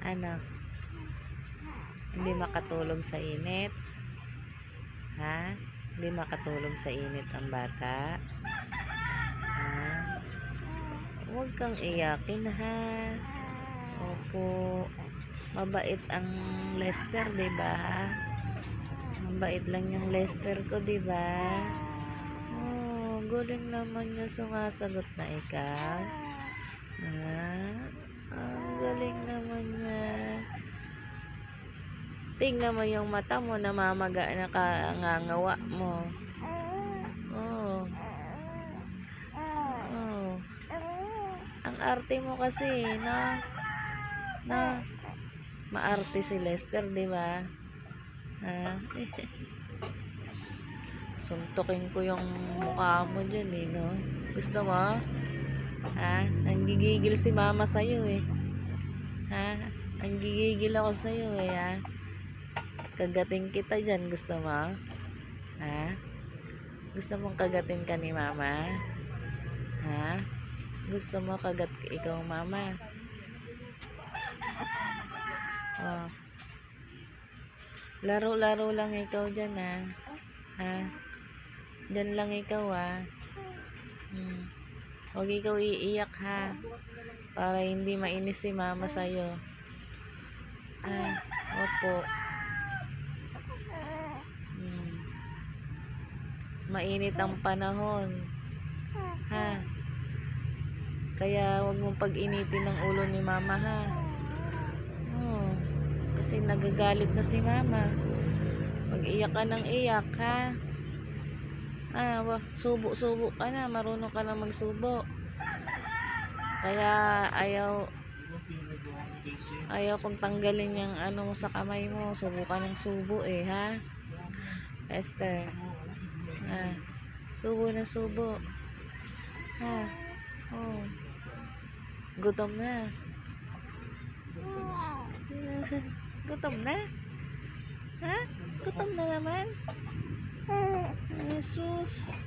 Ano? Hindi makatulog sa init? Ha? Hindi makatulog sa init ang bata? Ha? Huwag kang iyakin, ha? Opo. Mabait ang Lester, 'di ba? Mabait lang yung Lester ko, 'di ba? Oh, galing naman niya sumasagot na ikaw. Ha? Ang galing naman niya. Tingnan mo yung mata mo, namamaga na kangangawa mo. Oh. Oh. Ang arte mo kasi, no? No? Maarte si Lester, di ba? Ha? Suntukin ko yung mukha mo dyan, eh, no? Gusto mo? Ha? Nanggigigil si mama sa'yo, eh. Ha? Nanggigigil ako sa'yo, eh, ha? Kagatin kita dyan, gusto mo? Ha? Gusto mong kagatin ka ni mama? Ha? Gusto mo kagat ikaw mama? Oh. Laro-laro lang ikaw dyan, ha? Ha? Dyan lang ikaw, ha? Huwag ikaw iiyak, ha? Para hindi mainis si mama sa'yo. Ha? Opo. Mainit ang panahon. Ha? Kaya huwag mong pag-initin ng ulo ni mama, ha? Oh, kasi nagagalit na si mama. Pag-iyak ka ng iyak, ha? Subo-subo ka na. Marunong ka na magsubo. Kaya ayaw kong tanggalin yung ano mo sa kamay mo. Subo ka ng subo, eh, ha? Esther. Ha? Subo na subo. Ha? Oh. Gutom na. Gutom na? Ha? Gutom na naman? Jesus.